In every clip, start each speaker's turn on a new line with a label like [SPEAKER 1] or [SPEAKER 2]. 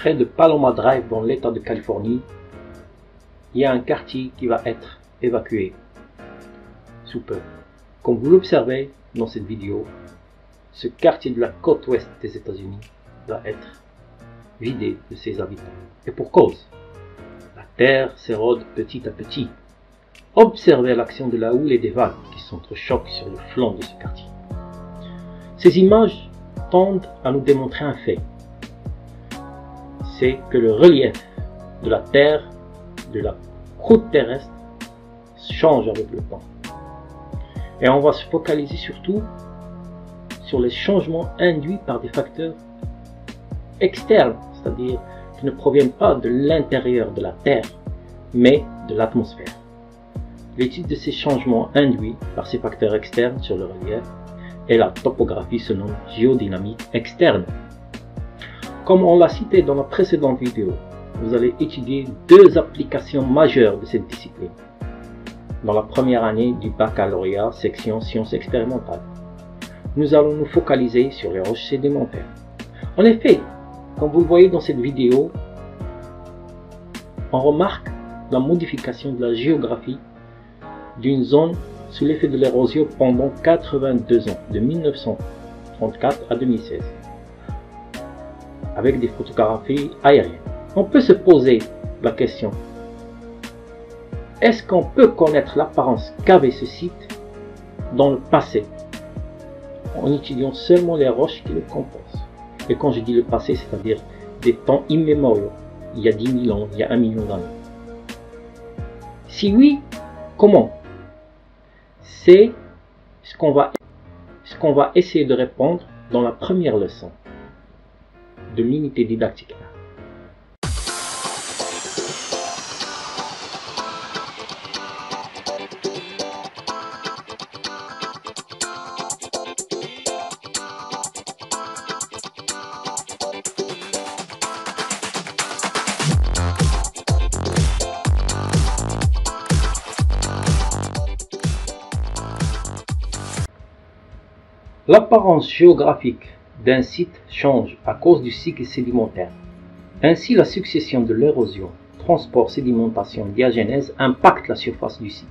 [SPEAKER 1] près de Paloma Drive dans l'état de Californie, il y a un quartier qui va être évacué sous peu. Comme vous l'observez dans cette vidéo, ce quartier de la côte ouest des États-Unis va être vidé de ses habitants. Et pour cause, la terre s'érode petit à petit. Observez l'action de la houle et des vagues qui s'entrechoquent sur le flanc de ce quartier. Ces images tendent à nous démontrer un fait. C'est que le relief de la terre, de la croûte terrestre, change avec le temps. Et on va se focaliser surtout sur les changements induits par des facteurs externes, c'est-à-dire qui ne proviennent pas de l'intérieur de la Terre, mais de l'atmosphère. L'étude de ces changements induits par ces facteurs externes sur le relief et la topographie se nomme géodynamique externe. Comme on l'a cité dans la précédente vidéo, vous allez étudier deux applications majeures de cette discipline dans la première année du baccalauréat section sciences expérimentales. Nous allons nous focaliser sur les roches sédimentaires. En effet, comme vous le voyez dans cette vidéo, on remarque la modification de la géographie d'une zone sous l'effet de l'érosion pendant 82 ans, de 1934 à 2016, avec des photographies aériennes. On peut se poser la question, est-ce qu'on peut connaître l'apparence qu'avait ce site dans le passé en étudiant seulement les roches qui le composent? Et quand je dis le passé, c'est-à-dire des temps immémoriaux, il y a 10 000 ans, il y a 1 million d'années. Si oui, comment? C'est ce qu'on va essayer de répondre dans la première leçon de l'unité didactique 1. L'apparence géographique d'un site change à cause du cycle sédimentaire. Ainsi, la succession de l'érosion, transport, sédimentation, diagénèse impacte la surface du site.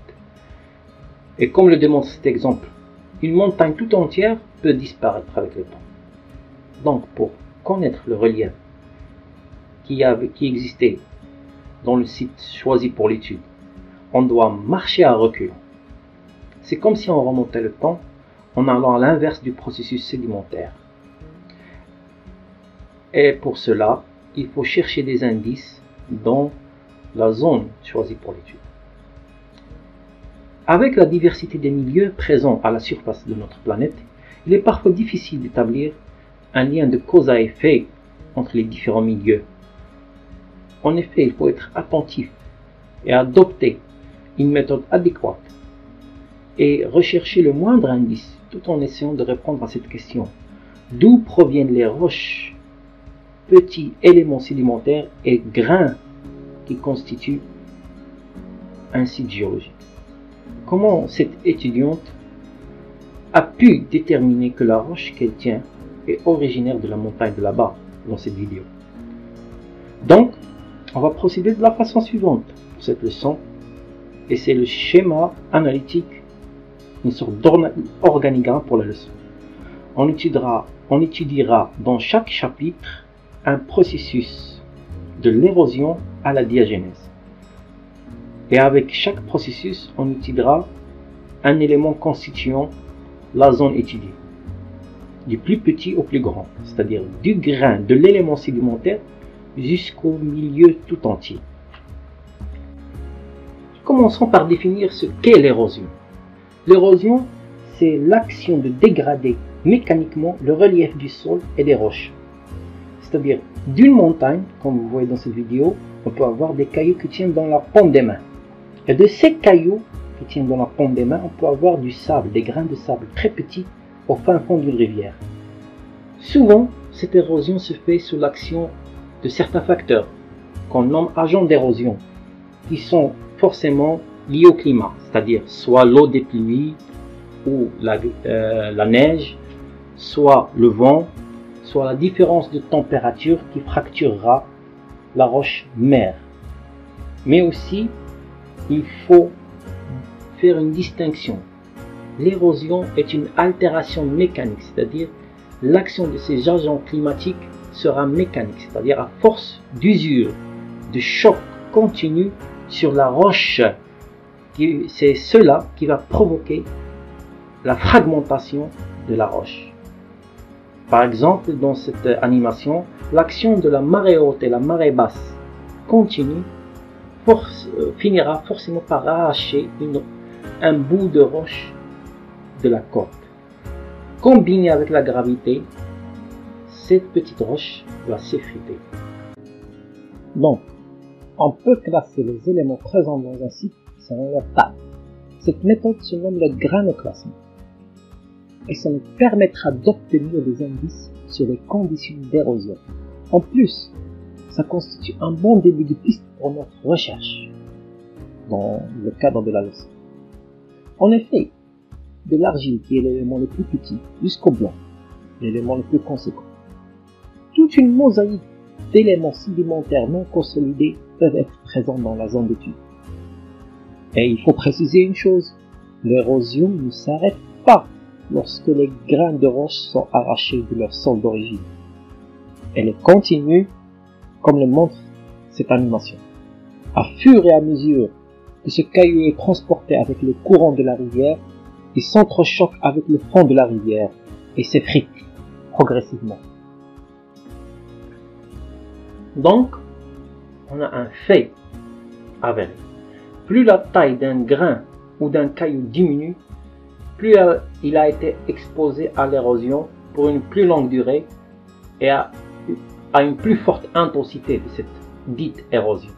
[SPEAKER 1] Et comme le démontre cet exemple, une montagne tout entière peut disparaître avec le temps. Donc, pour connaître le relief qui existait dans le site choisi pour l'étude, on doit marcher à reculons. C'est comme si on remontait le temps en allant à l'inverse du processus sédimentaire. Et pour cela, il faut chercher des indices dans la zone choisie pour l'étude. Avec la diversité des milieux présents à la surface de notre planète, il est parfois difficile d'établir un lien de cause à effet entre les différents milieux. En effet, il faut être attentif et adopter une méthode adéquate et rechercher le moindre indice tout en essayant de répondre à cette question. D'où proviennent les roches, petits éléments sédimentaires et grains qui constituent un site géologique? Comment cette étudiante a pu déterminer que la roche qu'elle tient est originaire de la montagne de là-bas dans cette vidéo? Donc, on va procéder de la façon suivante pour cette leçon, et c'est le schéma analytique, une sorte d'organigramme pour la leçon. On étudiera dans chaque chapitre un processus de l'érosion à la diagénèse. Et avec chaque processus, on étudiera un élément constituant la zone étudiée, du plus petit au plus grand, c'est-à-dire du grain de l'élément sédimentaire jusqu'au milieu tout entier. Commençons par définir ce qu'est l'érosion. L'érosion, c'est l'action de dégrader mécaniquement le relief du sol et des roches. C'est-à-dire, d'une montagne, comme vous voyez dans cette vidéo, on peut avoir des cailloux qui tiennent dans la paume des mains. Et de ces cailloux qui tiennent dans la paume des mains, on peut avoir du sable, des grains de sable très petits au fin fond d'une rivière. Souvent, cette érosion se fait sous l'action de certains facteurs qu'on nomme agents d'érosion, qui sont forcément liés au climat, c'est-à-dire soit l'eau des pluies ou la neige, soit le vent, soit la différence de température qui fracturera la roche mère. Mais aussi, il faut faire une distinction. L'érosion est une altération mécanique, c'est-à-dire l'action de ces agents climatiques sera mécanique, c'est-à-dire à force d'usure, de choc continu sur la roche. C'est cela qui va provoquer la fragmentation de la roche. Par exemple, dans cette animation, l'action de la marée haute et la marée basse continue finira forcément par arracher un bout de roche de la côte. Combiné avec la gravité, cette petite roche va s'effriter. Donc, on peut classer les éléments présents dans un site selon leur taille. Cette méthode se nomme le granoclassement et ça nous permettra d'obtenir des indices sur les conditions d'érosion. En plus, ça constitue un bon début de piste pour notre recherche dans le cadre de la leçon. En effet, de l'argile qui est l'élément le plus petit jusqu'au blanc, l'élément le plus conséquent, toute une mosaïque d'éléments sédimentaires non consolidés peuvent être présents dans la zone d'étude. Et il faut préciser une chose, l'érosion ne s'arrête pas lorsque les grains de roche sont arrachés de leur sol d'origine. Elle est continue, comme le montre cette animation. À fur et à mesure que ce caillou est transporté avec le courant de la rivière, il s'entrechoque avec le fond de la rivière et s'effrite progressivement. Donc, on a un fait avéré. Plus la taille d'un grain ou d'un caillou diminue, plus il a été exposé à l'érosion pour une plus longue durée et à une plus forte intensité de cette dite érosion,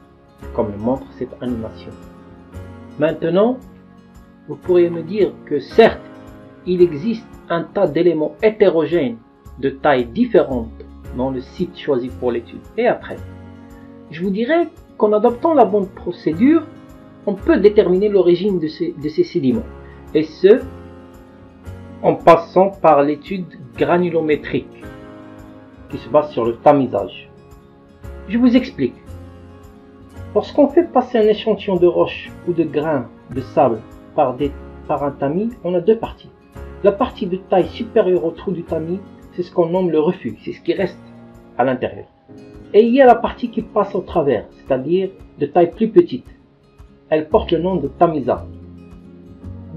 [SPEAKER 1] comme le montre cette animation. Maintenant, vous pourriez me dire que certes, il existe un tas d'éléments hétérogènes de tailles différentes dans le site choisi pour l'étude. Et après, je vous dirais qu'en adoptant la bonne procédure, on peut déterminer l'origine de ces sédiments. Et ce, en passant par l'étude granulométrique, qui se base sur le tamisage. Je vous explique. Lorsqu'on fait passer un échantillon de roche ou de grains de sable par un tamis, on a deux parties. La partie de taille supérieure au trou du tamis, c'est ce qu'on nomme le refus, c'est ce qui reste à l'intérieur. Et il y a la partie qui passe au travers, c'est-à-dire de taille plus petite. Elle porte le nom de tamisa.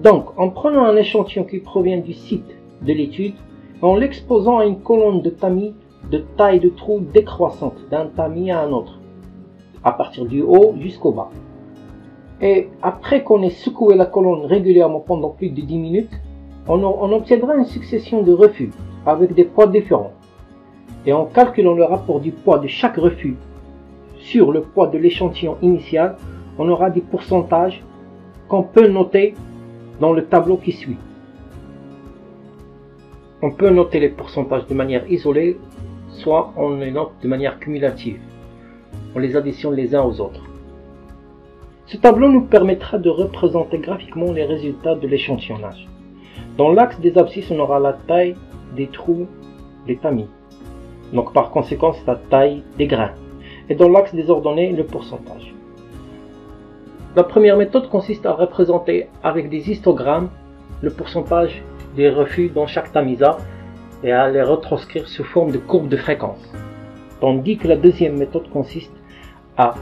[SPEAKER 1] Donc, en prenant un échantillon qui provient du site de l'étude, en l'exposant à une colonne de tamis de taille de trou décroissante d'un tamis à un autre, à partir du haut jusqu'au bas. Et après qu'on ait secoué la colonne régulièrement pendant plus de 10 minutes, on obtiendra une succession de refus avec des poids différents. Et en calculant le rapport du poids de chaque refus sur le poids de l'échantillon initial, on aura des pourcentages qu'on peut noter dans le tableau qui suit. On peut noter les pourcentages de manière isolée, soit on les note de manière cumulative. On les additionne les uns aux autres. Ce tableau nous permettra de représenter graphiquement les résultats de l'échantillonnage. Dans l'axe des abscisses, on aura la taille des trous des tamis. Donc par conséquent, c'est la taille des grains. Et dans l'axe des ordonnées, le pourcentage. La première méthode consiste à représenter avec des histogrammes le pourcentage des refus dans chaque tamisa et à les retranscrire sous forme de courbe de fréquence. Tandis que la deuxième méthode consiste à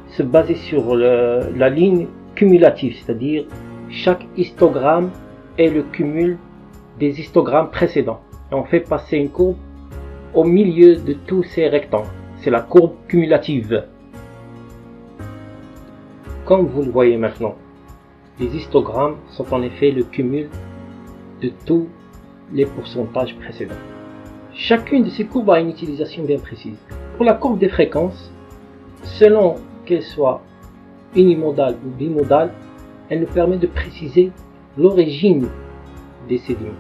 [SPEAKER 1] se baser sur la ligne cumulative, c'est-à-dire chaque histogramme est le cumul des histogrammes précédents. Et on fait passer une courbe au milieu de tous ces rectangles. C'est la courbe cumulative. Comme vous le voyez maintenant, les histogrammes sont en effet le cumul de tous les pourcentages précédents. Chacune de ces courbes a une utilisation bien précise. Pour la courbe des fréquences, selon qu'elle soit unimodale ou bimodale, elle nous permet de préciser l'origine des sédiments.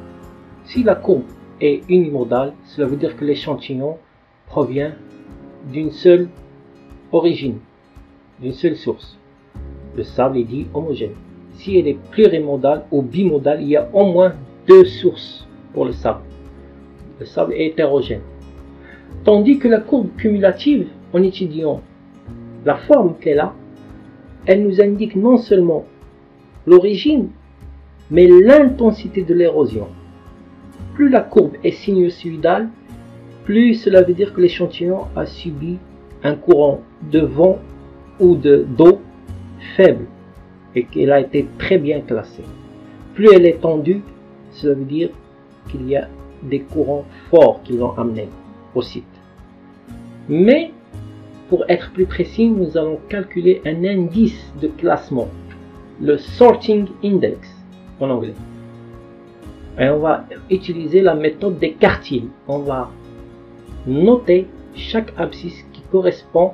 [SPEAKER 1] Si la courbe est unimodale, cela veut dire que l'échantillon provient d'une seule origine, d'une seule source. Le sable est dit homogène. Si elle est plurimodale ou bimodale, il y a au moins deux sources pour le sable. Le sable est hétérogène. Tandis que la courbe cumulative en étudiant la forme qu'elle a, elle nous indique non seulement l'origine, mais l'intensité de l'érosion. Plus la courbe est sinusoïdale, plus cela veut dire que l'échantillon a subi un courant de vent ou d'eau faible et qu'elle a été très bien classée. Plus elle est tendue, cela veut dire qu'il y a des courants forts qui l'ont amené au site. Mais pour être plus précis, nous allons calculer un indice de classement, le sorting index en anglais. Et on va utiliser la méthode des quartiles. On va noter chaque abscisse qui correspond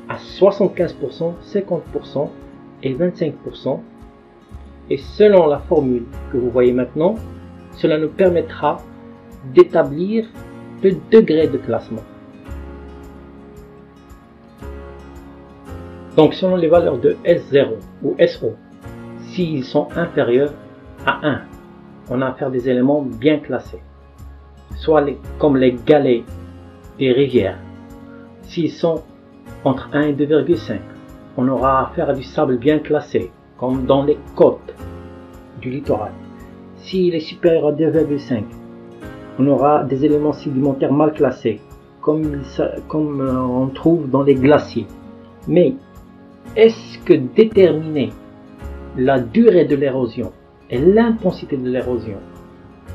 [SPEAKER 1] à 75%, 50% et 25%. Et selon la formule que vous voyez maintenant, cela nous permettra d'établir le degré de classement. Donc selon les valeurs de S0 ou SO, s'ils sont inférieurs à 1, on a affaire à des éléments bien classés, soit comme les galets des rivières. S'ils sont entre 1 et 2,5, on aura affaire à du sable bien classé, comme dans les côtes du littoral. S'il est supérieur à 2,5, on aura des éléments sédimentaires mal classés, comme on trouve dans les glaciers. Mais est-ce que déterminer la durée de l'érosion et l'intensité de l'érosion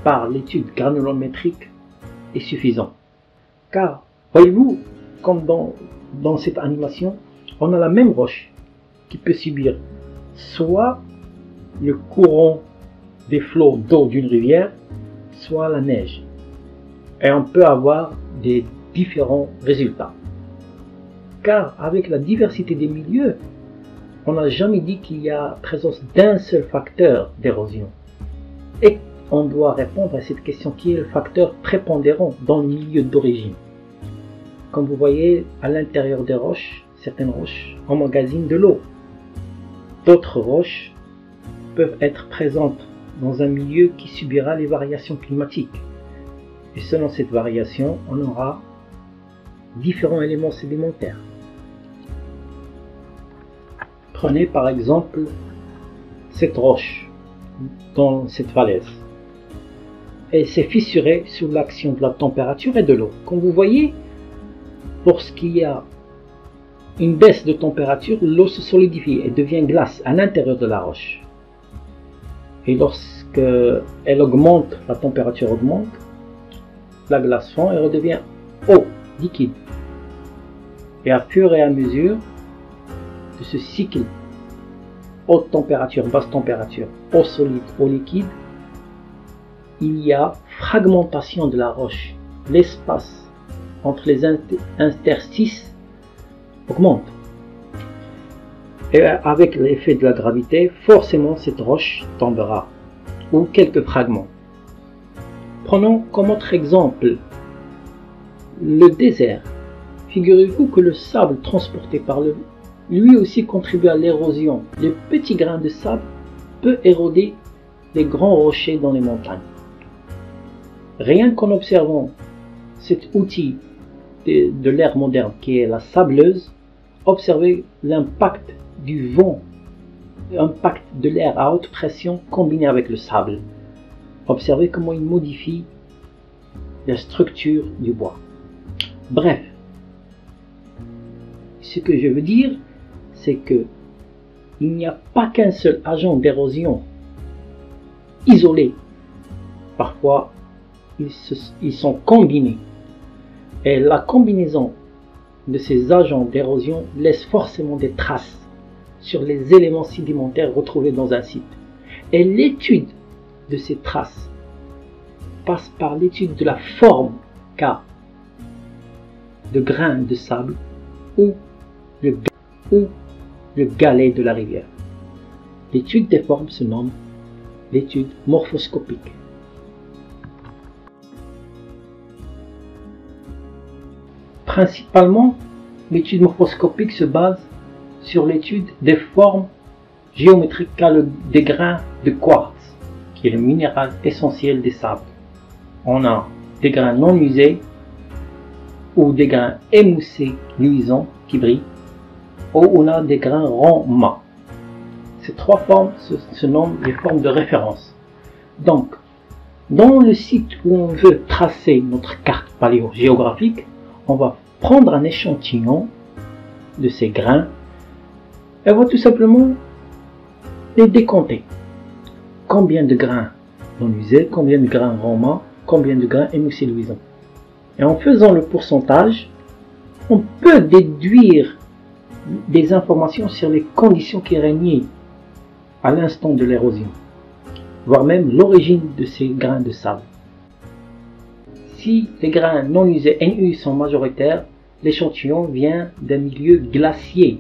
[SPEAKER 1] par l'étude granulométrique est suffisant? Car, voyez-vous, comme dans cette animation, on a la même roche qui peut subir soit le courant des flots d'eau d'une rivière, soit la neige. Et on peut avoir des différents résultats. Car avec la diversité des milieux, on n'a jamais dit qu'il y a présence d'un seul facteur d'érosion. Et on doit répondre à cette question qui est le facteur prépondérant dans le milieu d'origine. Comme vous voyez, à l'intérieur des roches, certaines roches emmagasinent de l'eau. D'autres roches peuvent être présentes dans un milieu qui subira les variations climatiques. Et selon cette variation, on aura différents éléments sédimentaires. Prenez par exemple cette roche dans cette falaise. Elle s'est fissurée sous l'action de la température et de l'eau. Comme vous voyez, lorsqu'il y a une baisse de température, l'eau se solidifie et devient glace à l'intérieur de la roche. Et lorsqu'elle augmente, la température augmente, la glace fond et redevient eau, liquide. Et à fur et à mesure de ce cycle haute température, basse température, eau solide, eau liquide, il y a fragmentation de la roche. L'espace entre les interstices augmente. Et avec l'effet de la gravité, forcément cette roche tombera, ou quelques fragments. Prenons comme autre exemple le désert. Figurez-vous que le sable transporté par le vent, lui aussi contribue à l'érosion. Le petit grain de sable peut éroder les grands rochers dans les montagnes. Rien qu'en observant cet outil de l'ère moderne qui est la sableuse, observez l'impact du vent, l'impact de l'air à haute pression combiné avec le sable. Observez comment il modifie la structure du bois. Bref, ce que je veux dire, c'est que il n'y a pas qu'un seul agent d'érosion isolé. Parfois, ils sont combinés. Et la combinaison de ces agents d'érosion laisse forcément des traces sur les éléments sédimentaires retrouvés dans un site. Et l'étude de ces traces passe par l'étude de la forme qu'a de grains de sable ou le galet de la rivière. L'étude des formes se nomme l'étude morphoscopique. Principalement, l'étude morphoscopique se base sur l'étude des formes géométriques des grains de quartz, qui est le minéral essentiel des sables. On a des grains non usés ou des grains émoussés, luisants, qui brillent, ou on a des grains ronds mat. Ces trois formes se nomment les formes de référence. Donc, dans le site où on veut tracer notre carte paléogéographique, on va prendre un échantillon de ces grains et on va tout simplement les décompter. Combien de grains non usés, combien de grains ronds mat, combien de grains émoussés luisants. Et en faisant le pourcentage, on peut déduire des informations sur les conditions qui régnaient à l'instant de l'érosion, voire même l'origine de ces grains de sable. Si les grains non usés NU sont majoritaires, l'échantillon vient d'un milieu glacier.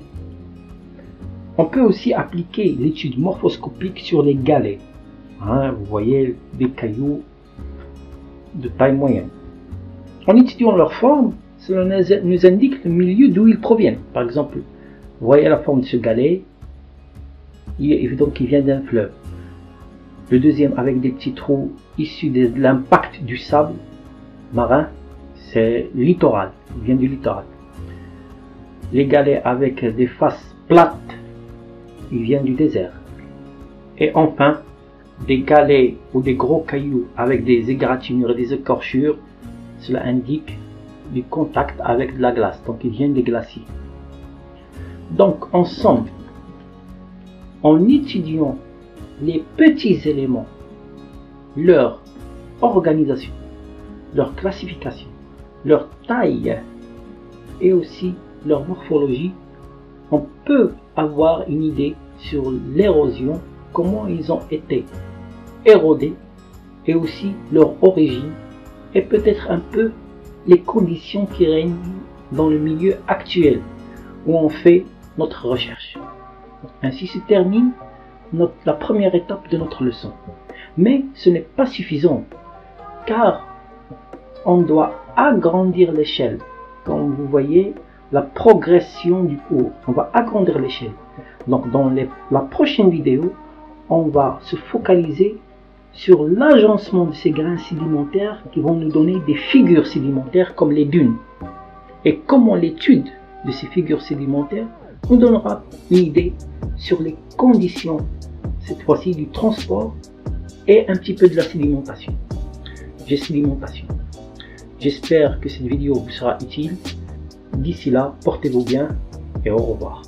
[SPEAKER 1] On peut aussi appliquer l'étude morphoscopique sur les galets. Vous voyez des cailloux de taille moyenne. En étudiant leur forme, cela nous indique le milieu d'où ils proviennent. Par exemple, vous voyez la forme de ce galet, il est évident qu'il vient d'un fleuve. Le deuxième avec des petits trous issus de l'impact du sable marin, c'est littoral, il vient du littoral. Les galets avec des faces plates, il vient du désert. Et enfin, des galets ou des gros cailloux avec des égratignures et des écorchures, cela indique du contact avec de la glace, donc ils viennent des glaciers. Donc ensemble, en étudiant les petits éléments, leur organisation, leur classification, leur taille et aussi leur morphologie, on peut avoir une idée sur l'érosion, comment ils ont été érodés et aussi leur origine et peut-être un peu les conditions qui règnent dans le milieu actuel où on fait notre recherche. Ainsi se termine la première étape de notre leçon. Mais ce n'est pas suffisant car on doit agrandir l'échelle. Comme vous voyez, la progression du cours, on va agrandir l'échelle. Donc dans la prochaine vidéo, on va se focaliser sur l'agencement de ces grains sédimentaires qui vont nous donner des figures sédimentaires comme les dunes. Et comment l'étude de ces figures sédimentaires nous donnera une idée sur les conditions, cette fois-ci du transport et un petit peu de la sédimentation. J'espère que cette vidéo vous sera utile. D'ici là, portez-vous bien et au revoir.